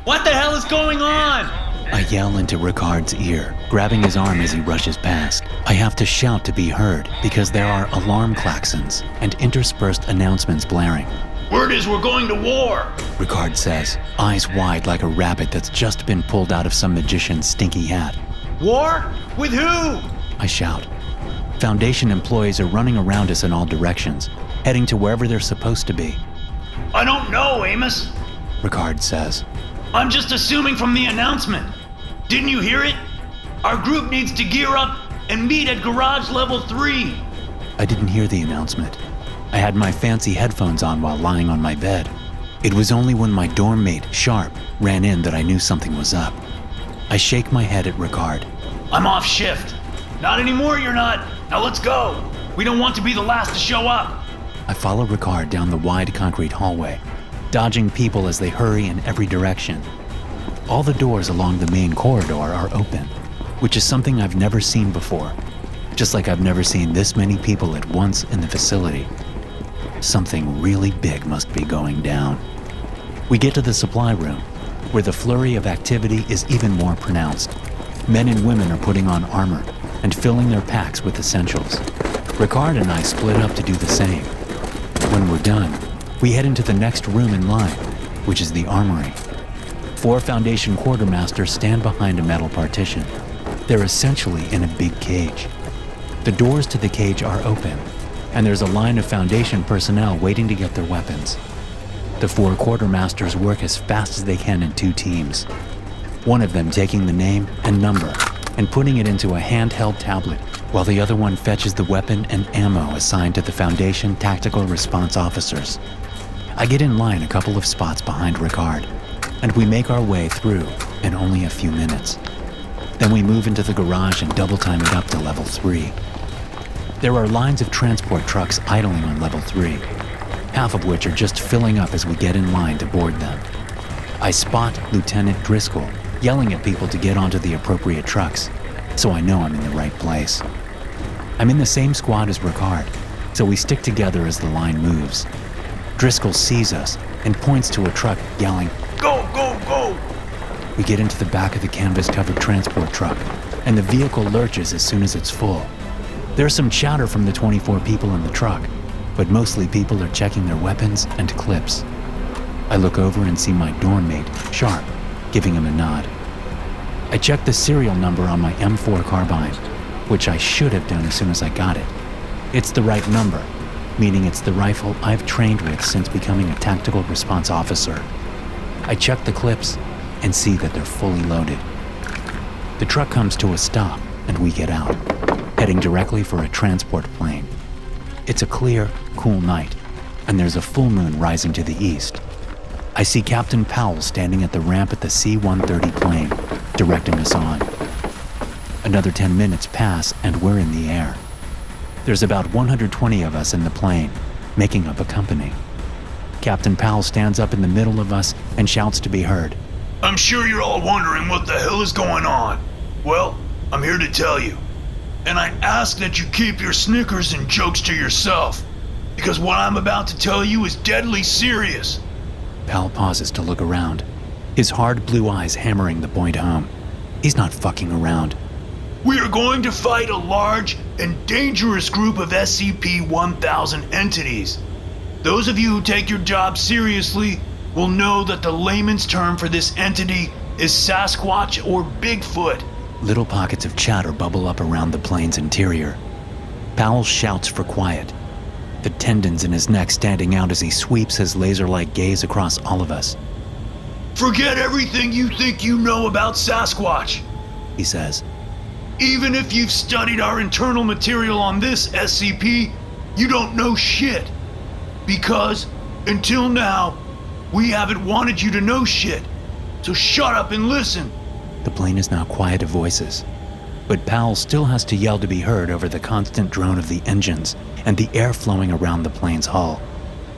What the hell is going on? I yell into Ricard's ear, grabbing his arm as he rushes past. I have to shout to be heard because there are alarm klaxons and interspersed announcements blaring. Word is we're going to war, Ricard says, eyes wide like a rabbit that's just been pulled out of some magician's stinky hat. War? With who? I shout. Foundation employees are running around us in all directions, heading to wherever they're supposed to be. I don't know, Amos. Ricard says. I'm just assuming from the announcement. Didn't you hear it? Our group needs to gear up and meet at garage level 3. I didn't hear the announcement. I had my fancy headphones on while lying on my bed. It was only when my dorm mate, Sharp, ran in that I knew something was up. I shake my head at Ricard. I'm off shift. Not anymore, you're not. Now let's go. We don't want to be the last to show up. I follow Ricard down the wide concrete hallway, dodging people as they hurry in every direction. All the doors along the main corridor are open, which is something I've never seen before, just like I've never seen this many people at once in the facility. Something really big must be going down. We get to the supply room, where the flurry of activity is even more pronounced. Men and women are putting on armor and filling their packs with essentials. Ricard and I split up to do the same. When we're done, we head into the next room in line, which is the armory. 4 Foundation quartermasters stand behind a metal partition. They're essentially in a big cage. The doors to the cage are open, and there's a line of Foundation personnel waiting to get their weapons. The 4 quartermasters work as fast as they can in 2 teams. One of them taking the name and number and putting it into a handheld tablet, while the other one fetches the weapon and ammo assigned to the Foundation Tactical Response Officers. I get in line a couple of spots behind Ricard, and we make our way through in only a few minutes. Then we move into the garage and double time it up to level 3. There are lines of transport trucks idling on level 3, half of which are just filling up as we get in line to board them. I spot Lieutenant Driscoll yelling at people to get onto the appropriate trucks, so I know I'm in the right place. I'm in the same squad as Ricard, so we stick together as the line moves. Driscoll sees us and points to a truck, yelling, Go, go, go! We get into the back of the canvas-covered transport truck, and the vehicle lurches as soon as it's full. There's some chatter from the 24 people in the truck, but mostly people are checking their weapons and clips. I look over and see my dorm mate, Sharp, giving him a nod. I check the serial number on my M4 carbine, which I should have done as soon as I got it. It's the right number, meaning it's the rifle I've trained with since becoming a tactical response officer. I check the clips and see that they're fully loaded. The truck comes to a stop and we get out, heading directly for a transport plane. It's a clear, cool night, and there's a full moon rising to the east. I see Captain Powell standing at the ramp at the C-130 plane, directing us on. Another 10 minutes pass and we're in the air. There's about 120 of us in the plane, making up a company. Captain Powell stands up in the middle of us and shouts to be heard. I'm sure you're all wondering what the hell is going on. Well, I'm here to tell you. And I ask that you keep your snickers and jokes to yourself, because what I'm about to tell you is deadly serious. Powell pauses to look around, his hard blue eyes hammering the point home. He's not fucking around. We are going to fight a large and dangerous group of SCP-1000 entities. Those of you who take your job seriously will know that the layman's term for this entity is Sasquatch or Bigfoot. Little pockets of chatter bubble up around the plane's interior. Powell shouts for quiet, the tendons in his neck standing out as he sweeps his laser-like gaze across all of us. Forget everything you think you know about Sasquatch, he says. Even if you've studied our internal material on this SCP, you don't know shit. Because, until now, we haven't wanted you to know shit. So shut up and listen. The plane is now quiet of voices, but Powell still has to yell to be heard over the constant drone of the engines and the air flowing around the plane's hull.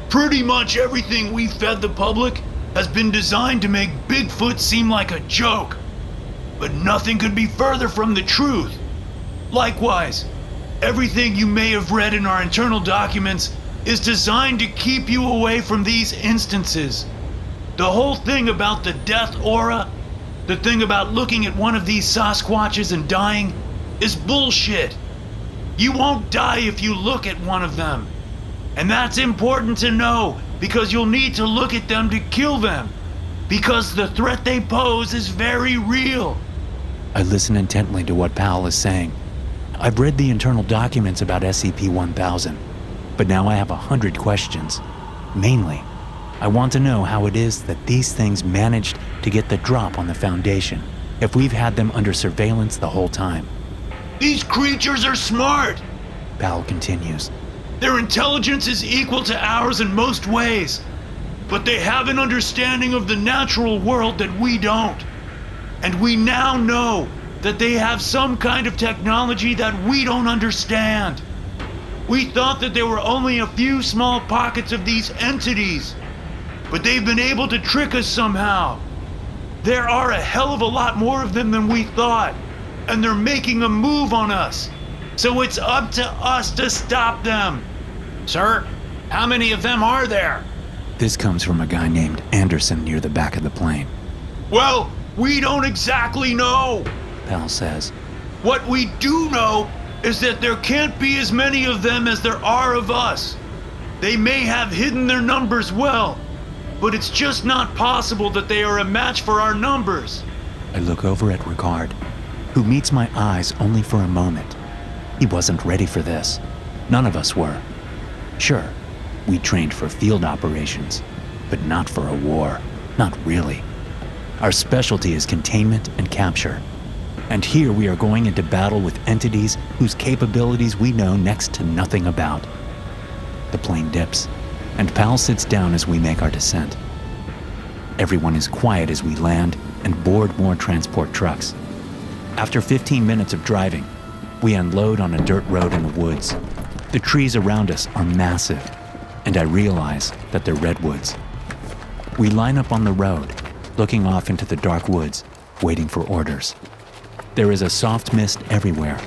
Pretty much everything we fed the public has been designed to make Bigfoot seem like a joke. But nothing could be further from the truth. Likewise, everything you may have read in our internal documents is designed to keep you away from these instances. The whole thing about the death aura, the thing about looking at one of these Sasquatches and dying, is bullshit. You won't die if you look at one of them. And that's important to know, because you'll need to look at them to kill them. Because the threat they pose is very real. I listen intently to what Powell is saying. I've read the internal documents about SCP-1000, but now I have 100 questions. Mainly, I want to know how it is that these things managed to get the drop on the Foundation, if we've had them under surveillance the whole time. These creatures are smart, Powell continues. Their intelligence is equal to ours in most ways, but they have an understanding of the natural world that we don't. And we now know that they have some kind of technology that we don't understand. We thought that there were only a few small pockets of these entities, but they've been able to trick us somehow. There are a hell of a lot more of them than we thought, and they're making a move on us. So it's up to us to stop them. Sir, how many of them are there? This comes from a guy named Anderson near the back of the plane. Well, we don't exactly know, Powell says. What we do know is that there can't be as many of them as there are of us. They may have hidden their numbers well, but it's just not possible that they are a match for our numbers. I look over at Ricard, who meets my eyes only for a moment. He wasn't ready for this. None of us were. Sure, we trained for field operations, but not for a war. Not really. Our specialty is containment and capture. And here we are going into battle with entities whose capabilities we know next to nothing about. The plane dips, and Powell sits down as we make our descent. Everyone is quiet as we land and board more transport trucks. After 15 minutes of driving, we unload on a dirt road in the woods. The trees around us are massive, and I realize that they're redwoods. We line up on the road, looking off into the dark woods, waiting for orders. There is a soft mist everywhere,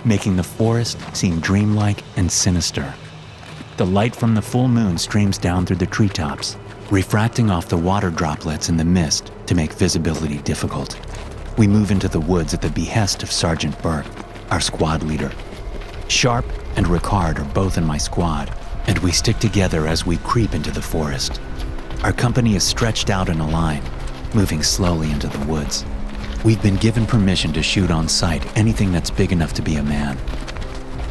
making the forest seem dreamlike and sinister. The light from the full moon streams down through the treetops, refracting off the water droplets in the mist to make visibility difficult. We move into the woods at the behest of Sergeant Burke, our squad leader. Sharp and Ricard are both in my squad, and we stick together as we creep into the forest. Our company is stretched out in a line, moving slowly into the woods. We've been given permission to shoot on sight anything that's big enough to be a man.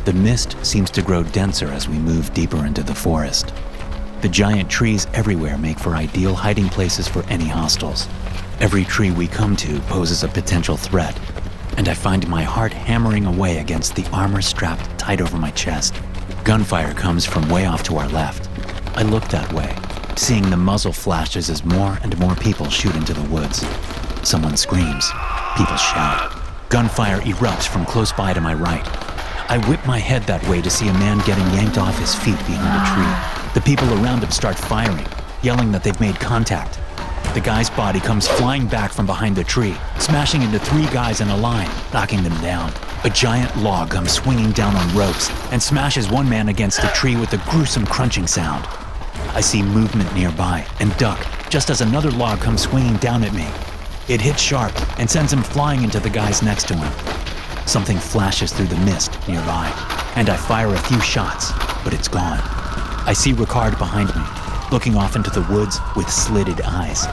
The mist seems to grow denser as we move deeper into the forest. The giant trees everywhere make for ideal hiding places for any hostiles. Every tree we come to poses a potential threat, and I find my heart hammering away against the armor strapped tight over my chest. Gunfire comes from way off to our left. I look that way, seeing the muzzle flashes as more and more people shoot into the woods. Someone screams. People shout. Gunfire erupts from close by to my right. I whip my head that way to see a man getting yanked off his feet behind a tree. The people around him start firing, yelling that they've made contact. The guy's body comes flying back from behind the tree, smashing into 3 guys in a line, knocking them down. A giant log comes swinging down on ropes and smashes one man against a tree with a gruesome crunching sound. I see movement nearby and duck just as another log comes swinging down at me. It hits sharp and sends him flying into the guys next to him. Something flashes through the mist nearby, and I fire a few shots, but it's gone. I see Ricard behind me, looking off into the woods with slitted eyes.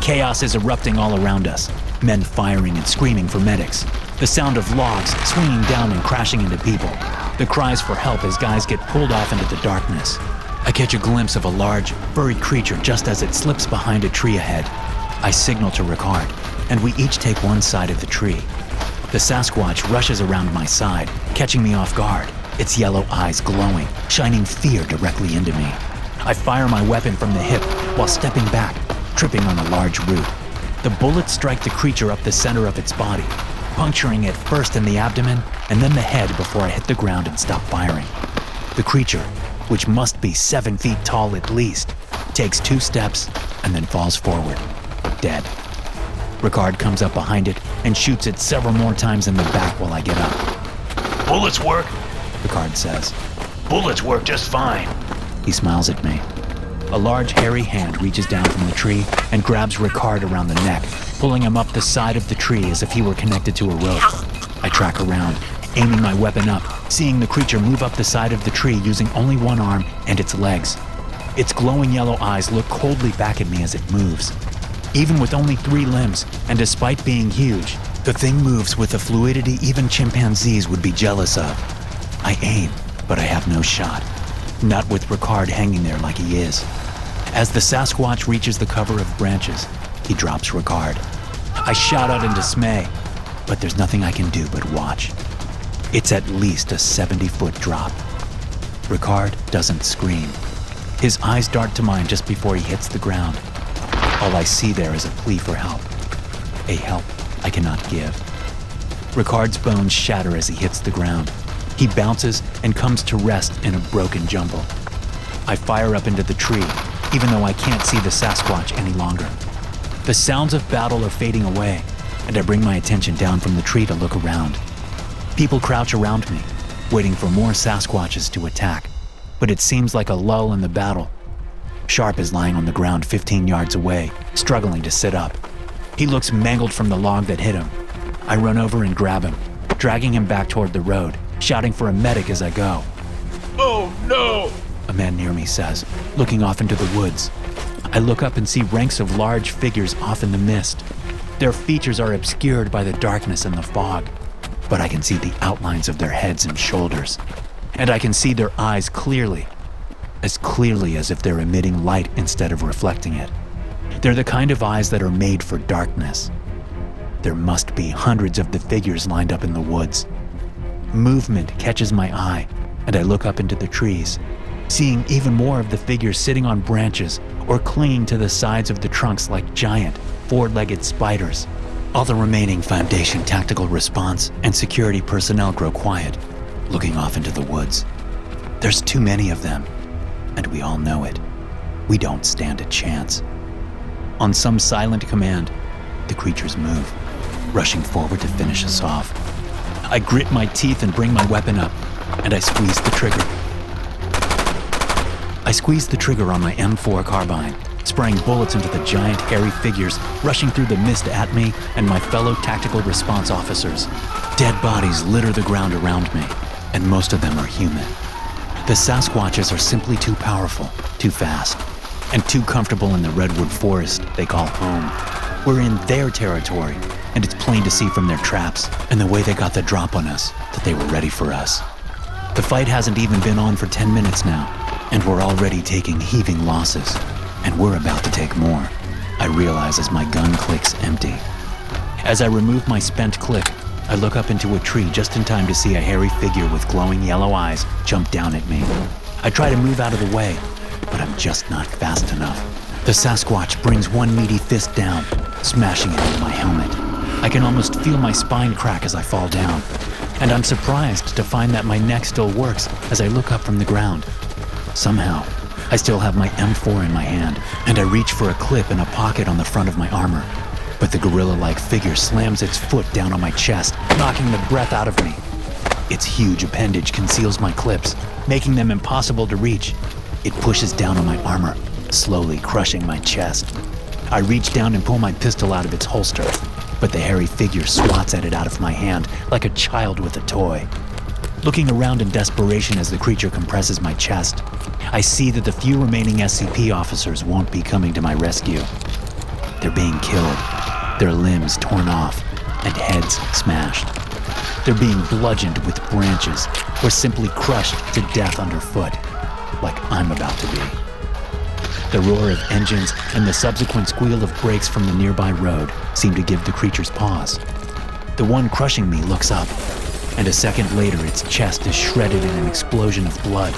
Chaos is erupting all around us, men firing and screaming for medics. The sound of logs swinging down and crashing into people. The cries for help as guys get pulled off into the darkness. I catch a glimpse of a large, furry creature just as it slips behind a tree ahead. I signal to Ricard, and we each take one side of the tree. The Sasquatch rushes around my side, catching me off guard, its yellow eyes glowing, shining fear directly into me. I fire my weapon from the hip while stepping back, tripping on a large root. The bullets strike the creature up the center of its body, puncturing it first in the abdomen and then the head before I hit the ground and stop firing. The creature, which must be 7 feet tall at least, takes 2 steps and then falls forward, dead. Ricard comes up behind it and shoots it several more times in the back while I get up. Bullets work, Ricard says. Bullets work just fine. He smiles at me. A large hairy hand reaches down from the tree and grabs Ricard around the neck, pulling him up the side of the tree as if he were connected to a rope. I track around, aiming my weapon up, seeing the creature move up the side of the tree using only one arm and its legs. Its glowing yellow eyes look coldly back at me as it moves. Even with only 3 limbs, and despite being huge, the thing moves with a fluidity even chimpanzees would be jealous of. I aim, but I have no shot. Not with Ricard hanging there like he is. As the Sasquatch reaches the cover of branches, he drops Ricard. I shout out in dismay, but there's nothing I can do but watch. It's at least a 70-foot drop. Ricard doesn't scream. His eyes dart to mine just before he hits the ground. All I see there is a plea for help. A help I cannot give. Ricard's bones shatter as he hits the ground. He bounces and comes to rest in a broken jumble. I fire up into the tree, even though I can't see the Sasquatch any longer. The sounds of battle are fading away, and I bring my attention down from the tree to look around. People crouch around me, waiting for more Sasquatches to attack, but it seems like a lull in the battle. Sharp is lying on the ground 15 yards away, struggling to sit up. He looks mangled from the log that hit him. I run over and grab him, dragging him back toward the road, shouting for a medic as I go. "Oh no!" A man near me says, looking off into the woods. I look up and see ranks of large figures off in the mist. Their features are obscured by the darkness and the fog, but I can see the outlines of their heads and shoulders, and I can see their eyes clearly as if they're emitting light instead of reflecting it. They're the kind of eyes that are made for darkness. There must be hundreds of the figures lined up in the woods. Movement catches my eye, and I look up into the trees, seeing even more of the figures sitting on branches or clinging to the sides of the trunks like giant, four-legged spiders. All the remaining Foundation tactical response and security personnel grow quiet, looking off into the woods. There's too many of them, and we all know it. We don't stand a chance. On some silent command, the creatures move, rushing forward to finish us off. I grit my teeth and bring my weapon up, and I squeeze the trigger. I squeeze the trigger on my M4 carbine, spraying bullets into the giant hairy figures rushing through the mist at me and my fellow tactical response officers. Dead bodies litter the ground around me, and most of them are human. The Sasquatches are simply too powerful, too fast, and too comfortable in the redwood forest they call home. We're in their territory, and it's plain to see from their traps and the way they got the drop on us that they were ready for us. The fight hasn't even been on for 10 minutes now, and we're already taking heaving losses, and we're about to take more. I realize as my gun clicks empty. As I remove my spent clip, I look up into a tree just in time to see a hairy figure with glowing yellow eyes jump down at me. I try to move out of the way, but I'm just not fast enough. The Sasquatch brings one meaty fist down, smashing it into my helmet. I can almost feel my spine crack as I fall down, and I'm surprised to find that my neck still works as I look up from the ground. Somehow, I still have my M4 in my hand, and I reach for a clip in a pocket on the front of my armor. But the gorilla-like figure slams its foot down on my chest, knocking the breath out of me. Its huge appendage conceals my clips, making them impossible to reach. It pushes down on my armor, slowly crushing my chest. I reach down and pull my pistol out of its holster, but the hairy figure swats at it out of my hand like a child with a toy. Looking around in desperation as the creature compresses my chest, I see that the few remaining SCP officers won't be coming to my rescue. They're being killed, their limbs torn off, and heads smashed. They're being bludgeoned with branches or simply crushed to death underfoot, like I'm about to be. The roar of engines and the subsequent squeal of brakes from the nearby road seem to give the creatures pause. The one crushing me looks up, and a second later its chest is shredded in an explosion of blood.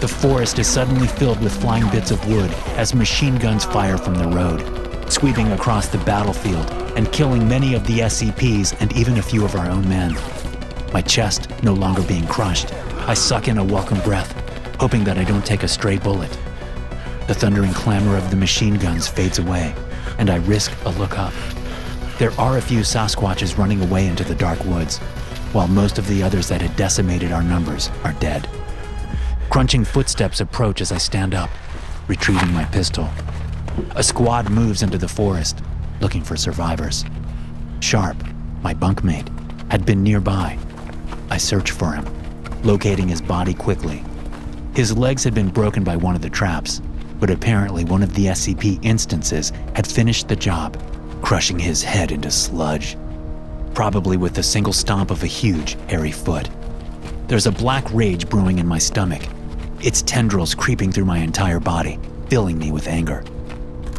The forest is suddenly filled with flying bits of wood as machine guns fire from the road, sweeping across the battlefield and killing many of the SCPs and even a few of our own men. My chest no longer being crushed, I suck in a welcome breath, hoping that I don't take a stray bullet. The thundering clamor of the machine guns fades away, and I risk a look up. There are a few Sasquatches running away into the dark woods, while most of the others that had decimated our numbers are dead. Crunching footsteps approach as I stand up. retrieving my pistol. A squad moves into the forest, looking for survivors. Sharp, my bunkmate, had been nearby. I search for him, locating his body quickly. His legs had been broken by one of the traps, but apparently one of the SCP instances had finished the job, crushing his head into sludge, probably with the single stomp of a huge, hairy foot. There's a black rage brewing in my stomach, its tendrils creeping through my entire body, filling me with anger.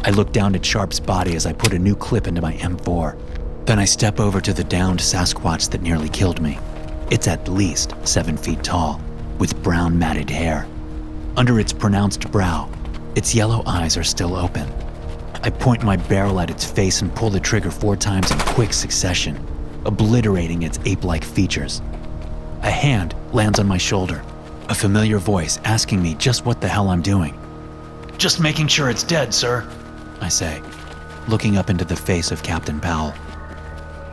I look down at Sharp's body as I put a new clip into my M4. Then I step over to the downed Sasquatch that nearly killed me. It's at least 7 feet tall, with brown matted hair. Under its pronounced brow, its yellow eyes are still open. I point my barrel at its face and pull the trigger 4 times in quick succession, obliterating its ape-like features. A hand lands on my shoulder, a familiar voice asking me just what the hell I'm doing. Just making sure it's dead, sir, I say, looking up into the face of Captain Powell.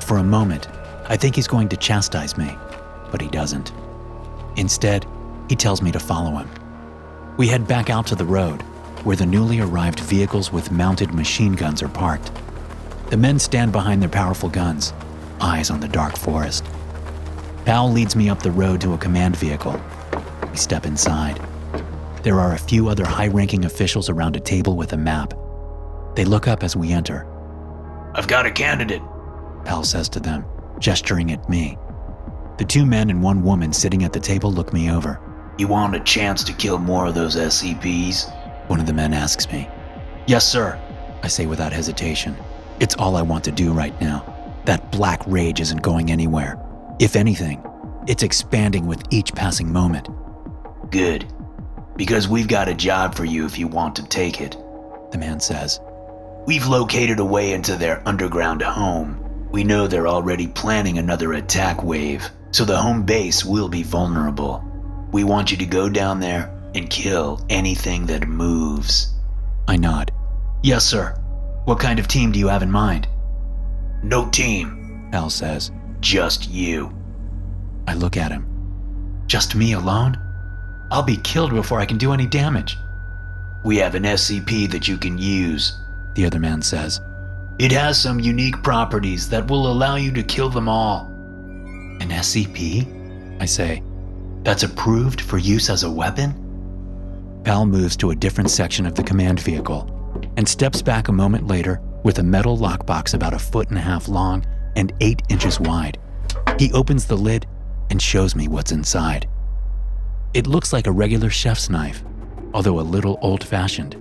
For a moment, I think he's going to chastise me, but he doesn't. Instead, he tells me to follow him. We head back out to the road, where the newly arrived vehicles with mounted machine guns are parked. The men stand behind their powerful guns, eyes on the dark forest. Powell leads me up the road to a command vehicle. We step inside. There are a few other high-ranking officials around a table with a map. They look up as we enter. I've got a candidate, Powell says to them, gesturing at me. The 2 men and 1 woman sitting at the table look me over. You want a chance to kill more of those SCPs? One of the men asks me. Yes, sir, I say without hesitation. It's all I want to do right now. That black rage isn't going anywhere. If anything, it's expanding with each passing moment. Good, because we've got a job for you if you want to take it, the man says. We've located a way into their underground home. We know they're already planning another attack wave, so the home base will be vulnerable. We want you to go down there and kill anything that moves. I nod. Yes, sir. What kind of team do you have in mind? No team, Al says. Just you. I look at him. Just me alone? I'll be killed before I can do any damage. We have an SCP that you can use, the other man says. It has some unique properties that will allow you to kill them all. An SCP? I say. That's approved for use as a weapon? Pal moves to a different section of the command vehicle and steps back a moment later with a metal lockbox about 1.5 feet long and 8 inches wide. He opens the lid and shows me what's inside. It looks like a regular chef's knife, although a little old-fashioned.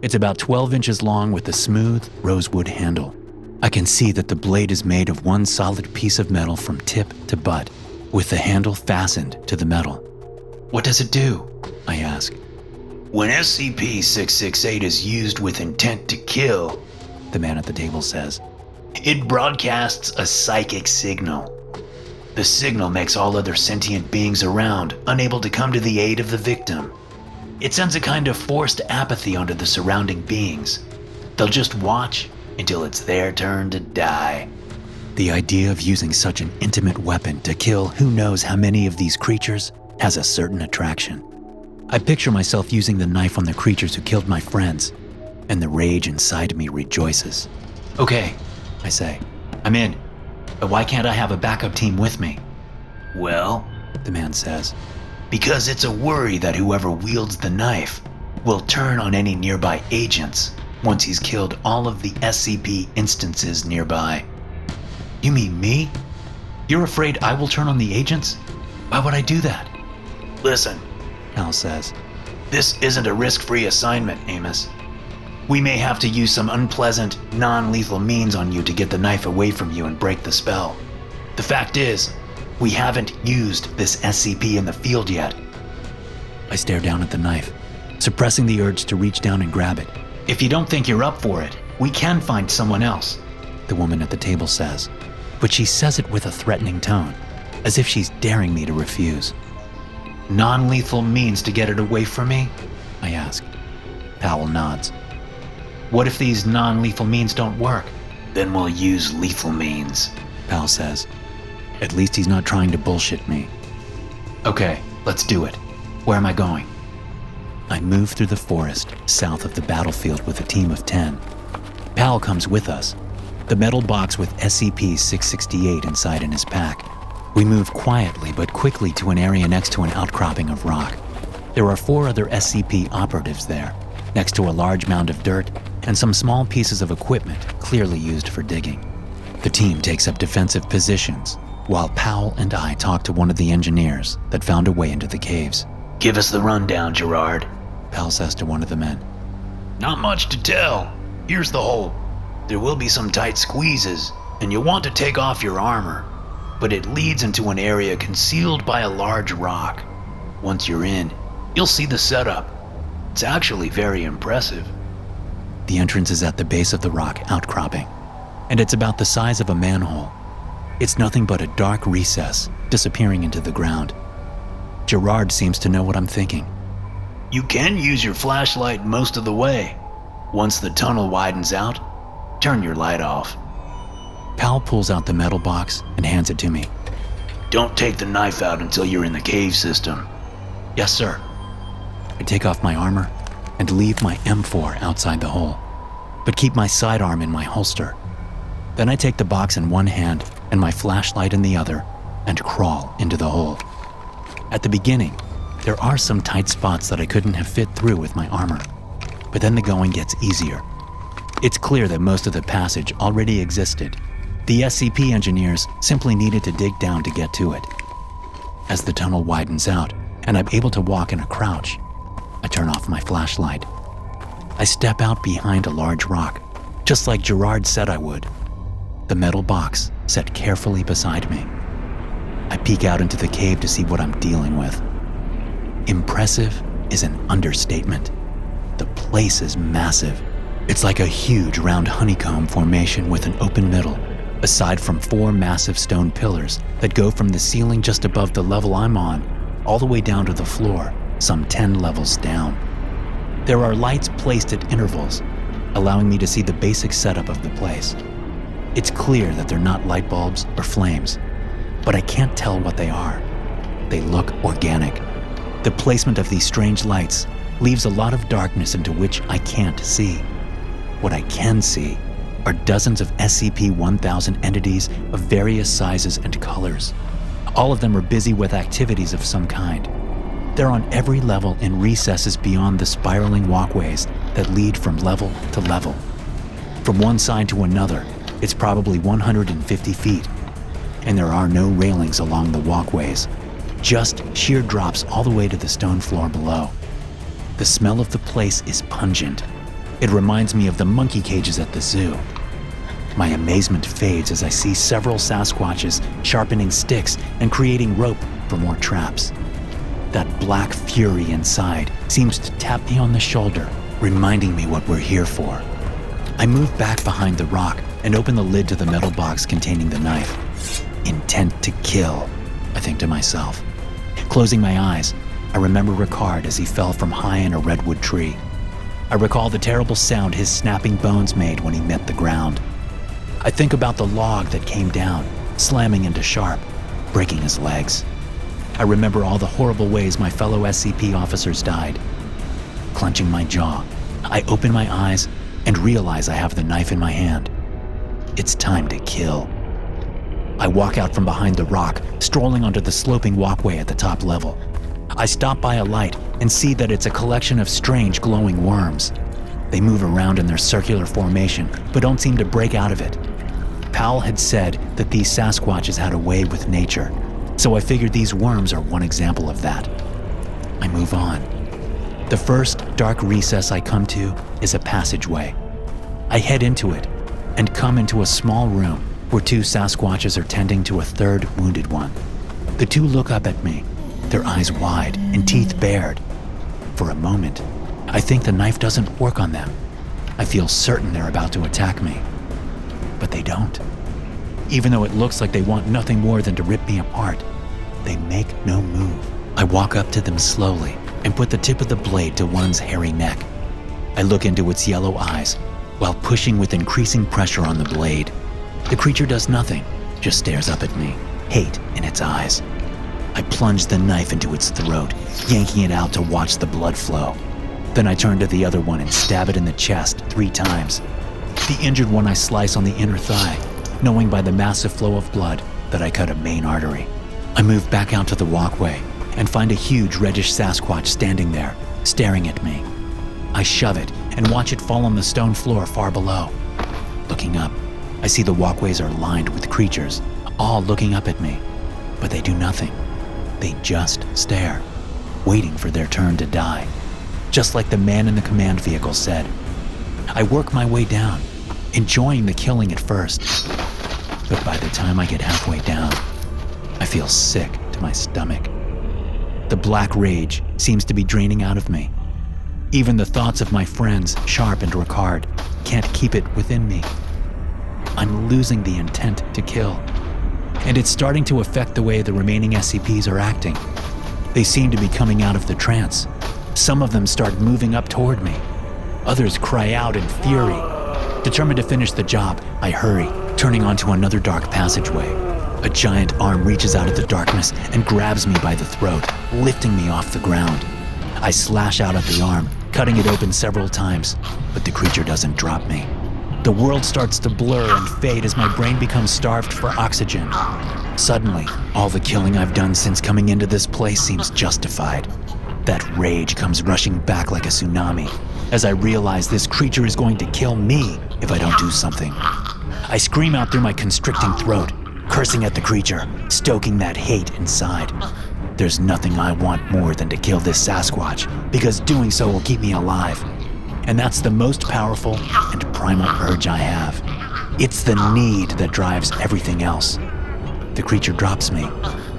It's about 12 inches long with a smooth rosewood handle. I can see that the blade is made of one solid piece of metal from tip to butt, with the handle fastened to the metal. What does it do? I ask. When SCP-668 is used with intent to kill, the man at the table says, it broadcasts a psychic signal. The signal makes all other sentient beings around unable to come to the aid of the victim. It sends a kind of forced apathy onto the surrounding beings. They'll just watch until it's their turn to die. The idea of using such an intimate weapon to kill who knows how many of these creatures has a certain attraction. I picture myself using the knife on the creatures who killed my friends, and the rage inside me rejoices. Okay, I say. I'm in, but why can't I have a backup team with me? Well, the man says, because it's a worry that whoever wields the knife will turn on any nearby agents once he's killed all of the SCP instances nearby. You mean me? You're afraid I will turn on the agents? Why would I do that? Listen, Al says, this isn't a risk-free assignment, Amos. We may have to use some unpleasant, non-lethal means on you to get the knife away from you and break the spell. The fact is, we haven't used this SCP in the field yet. I stare down at the knife, suppressing the urge to reach down and grab it. If you don't think you're up for it, we can find someone else, the woman at the table says, but she says it with a threatening tone, as if she's daring me to refuse. Non-lethal means to get it away from me? I ask. Powell nods. What if these non-lethal means don't work? Then we'll use lethal means, Powell says. At least he's not trying to bullshit me. Okay, let's do it. Where am I going? I move through the forest south of the battlefield with a team of 10. Pal comes with us, the metal box with SCP-668 inside in his pack. We move quietly but quickly to an area next to an outcropping of rock. There are 4 other SCP operatives there, next to a large mound of dirt and some small pieces of equipment clearly used for digging. The team takes up defensive positions, while Powell and I talk to one of the engineers that found a way into the caves. Give us the rundown, Gerard. Powell says to one of the men. Not much to tell. Here's the hole. There will be some tight squeezes, and you'll want to take off your armor, but it leads into an area concealed by a large rock. Once you're in, you'll see the setup. It's actually very impressive. The entrance is at the base of the rock outcropping, and it's about the size of a manhole. It's nothing but a dark recess disappearing into the ground. Gerard seems to know what I'm thinking. You can use your flashlight most of the way. Once the tunnel widens out, turn your light off. Powell pulls out the metal box and hands it to me. Don't take the knife out until you're in the cave system. Yes, sir. I take off my armor and leave my M4 outside the hole, but keep my sidearm in my holster. Then I take the box in one hand and my flashlight in the other and crawl into the hole. At the beginning, there are some tight spots that I couldn't have fit through with my armor, but then the going gets easier. It's clear that most of the passage already existed. The SCP engineers simply needed to dig down to get to it. As the tunnel widens out and I'm able to walk in a crouch, I turn off my flashlight. I step out behind a large rock, just like Gerard said I would. The metal box set carefully beside me. I peek out into the cave to see what I'm dealing with. Impressive is an understatement. The place is massive. It's like a huge round honeycomb formation with an open middle, aside from 4 massive stone pillars that go from the ceiling just above the level I'm on all the way down to the floor, some 10 levels down. There are lights placed at intervals, allowing me to see the basic setup of the place. It's clear that they're not light bulbs or flames, but I can't tell what they are. They look organic. The placement of these strange lights leaves a lot of darkness into which I can't see. What I can see are dozens of SCP-1000 entities of various sizes and colors. All of them are busy with activities of some kind. They're on every level in recesses beyond the spiraling walkways that lead from level to level. From one side to another, it's probably 150 feet, and there are no railings along the walkways, just sheer drops all the way to the stone floor below. The smell of the place is pungent. It reminds me of the monkey cages at the zoo. My amazement fades as I see several Sasquatches sharpening sticks and creating rope for more traps. That black fury inside seems to tap me on the shoulder, reminding me what we're here for. I move back behind the rock and open the lid to the metal box containing the knife. Intent to kill, I think to myself. Closing my eyes, I remember Ricard as he fell from high in a redwood tree. I recall the terrible sound his snapping bones made when he met the ground. I think about the log that came down, slamming into Sharp, breaking his legs. I remember all the horrible ways my fellow SCP officers died. Clenching my jaw, I open my eyes and realize I have the knife in my hand. It's time to kill. I walk out from behind the rock, strolling onto the sloping walkway at the top level. I stop by a light and see that it's a collection of strange glowing worms. They move around in their circular formation, but don't seem to break out of it. Powell had said that these Sasquatches had a way with nature, so I figured these worms are one example of that. I move on. The first dark recess I come to is a passageway. I head into it and come into a small room where 2 Sasquatches are tending to a third wounded one. The 2 look up at me, their eyes wide and teeth bared. For a moment, I think the knife doesn't work on them. I feel certain they're about to attack me. But they don't. Even though it looks like they want nothing more than to rip me apart, they make no move. I walk up to them slowly and put the tip of the blade to one's hairy neck. I look into its yellow eyes while pushing with increasing pressure on the blade. The creature does nothing, just stares up at me, hate in its eyes. I plunge the knife into its throat, yanking it out to watch the blood flow. Then I turn to the other one and stab it in the chest 3 times. The injured one I slice on the inner thigh, knowing by the massive flow of blood that I cut a main artery. I move back out to the walkway and find a huge reddish Sasquatch standing there, staring at me. I shove it and watch it fall on the stone floor far below. Looking up, I see the walkways are lined with creatures, all looking up at me, but they do nothing. They just stare, waiting for their turn to die, just like the man in the command vehicle said. I work my way down, enjoying the killing at first, but by the time I get halfway down, I feel sick to my stomach. The black rage seems to be draining out of me. Even the thoughts of my friends, Sharp and Ricard, can't keep it within me. I'm losing the intent to kill, and it's starting to affect the way the remaining SCPs are acting. They seem to be coming out of the trance. Some of them start moving up toward me. Others cry out in fury. Determined to finish the job, I hurry, turning onto another dark passageway. A giant arm reaches out of the darkness and grabs me by the throat, lifting me off the ground. I slash out at the arm, cutting it open several times, but the creature doesn't drop me. The world starts to blur and fade as my brain becomes starved for oxygen. Suddenly, all the killing I've done since coming into this place seems justified. That rage comes rushing back like a tsunami as I realize this creature is going to kill me if I don't do something. I scream out through my constricting throat, cursing at the creature, stoking that hate inside. There's nothing I want more than to kill this Sasquatch, because doing so will keep me alive. And that's the most powerful and primal urge I have. It's the need that drives everything else. The creature drops me.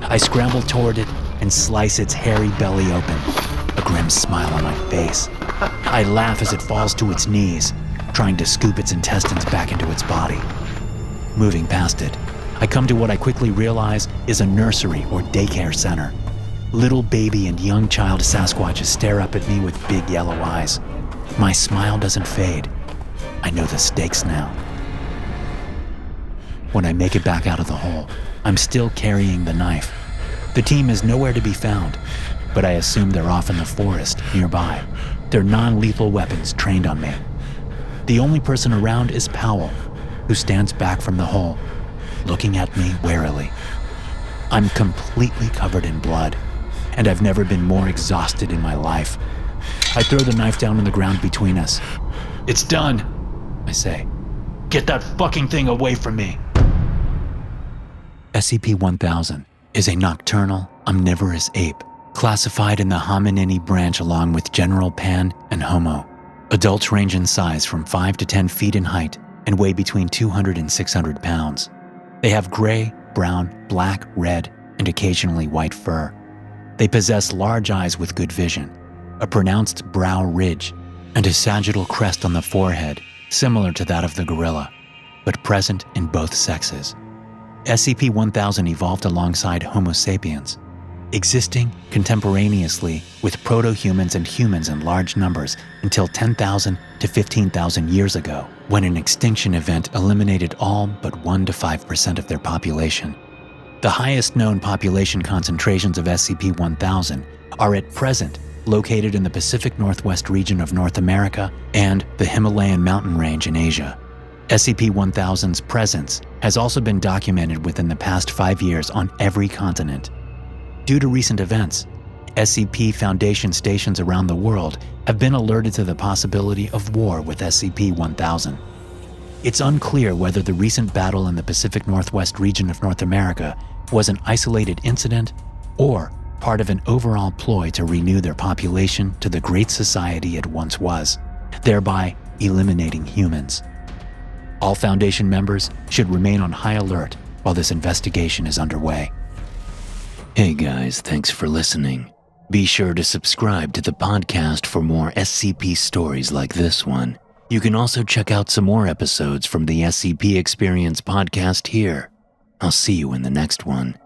I scramble toward it and slice its hairy belly open, a grim smile on my face. I laugh as it falls to its knees, trying to scoop its intestines back into its body. Moving past it, I come to what I quickly realize is a nursery or daycare center. Little baby and young child Sasquatches stare up at me with big yellow eyes. My smile doesn't fade. I know the stakes now. When I make it back out of the hole, I'm still carrying the knife. The team is nowhere to be found, but I assume they're off in the forest nearby, their non-lethal weapons trained on me. The only person around is Powell, who stands back from the hole, looking at me warily. I'm completely covered in blood, and I've never been more exhausted in my life. I throw the knife down on the ground between us. "It's done," I say. "Get that fucking thing away from me." SCP-1000 is a nocturnal, omnivorous ape, classified in the Hominini branch along with General Pan and Homo. Adults range in size from 5 to 10 feet in height and weigh between 200 and 600 pounds. They have gray, brown, black, red, and occasionally white fur. They possess large eyes with good vision, a pronounced brow ridge, and a sagittal crest on the forehead, similar to that of the gorilla, but present in both sexes. SCP-1000 evolved alongside Homo sapiens, existing contemporaneously with proto-humans and humans in large numbers until 10,000 to 15,000 years ago, when an extinction event eliminated all but 1 to 5% of their population. The highest known population concentrations of SCP-1000 are at present located in the Pacific Northwest region of North America and the Himalayan mountain range in Asia. SCP-1000's presence has also been documented within the past 5 years on every continent. Due to recent events, SCP Foundation stations around the world have been alerted to the possibility of war with SCP-1000. It's unclear whether the recent battle in the Pacific Northwest region of North America was an isolated incident or part of an overall ploy to renew their population to the great society it once was, thereby eliminating humans. All Foundation members should remain on high alert while this investigation is underway. Hey guys, thanks for listening. Be sure to subscribe to the podcast for more SCP stories like this one. You can also check out some more episodes from the SCP Experience podcast here. I'll see you in the next one.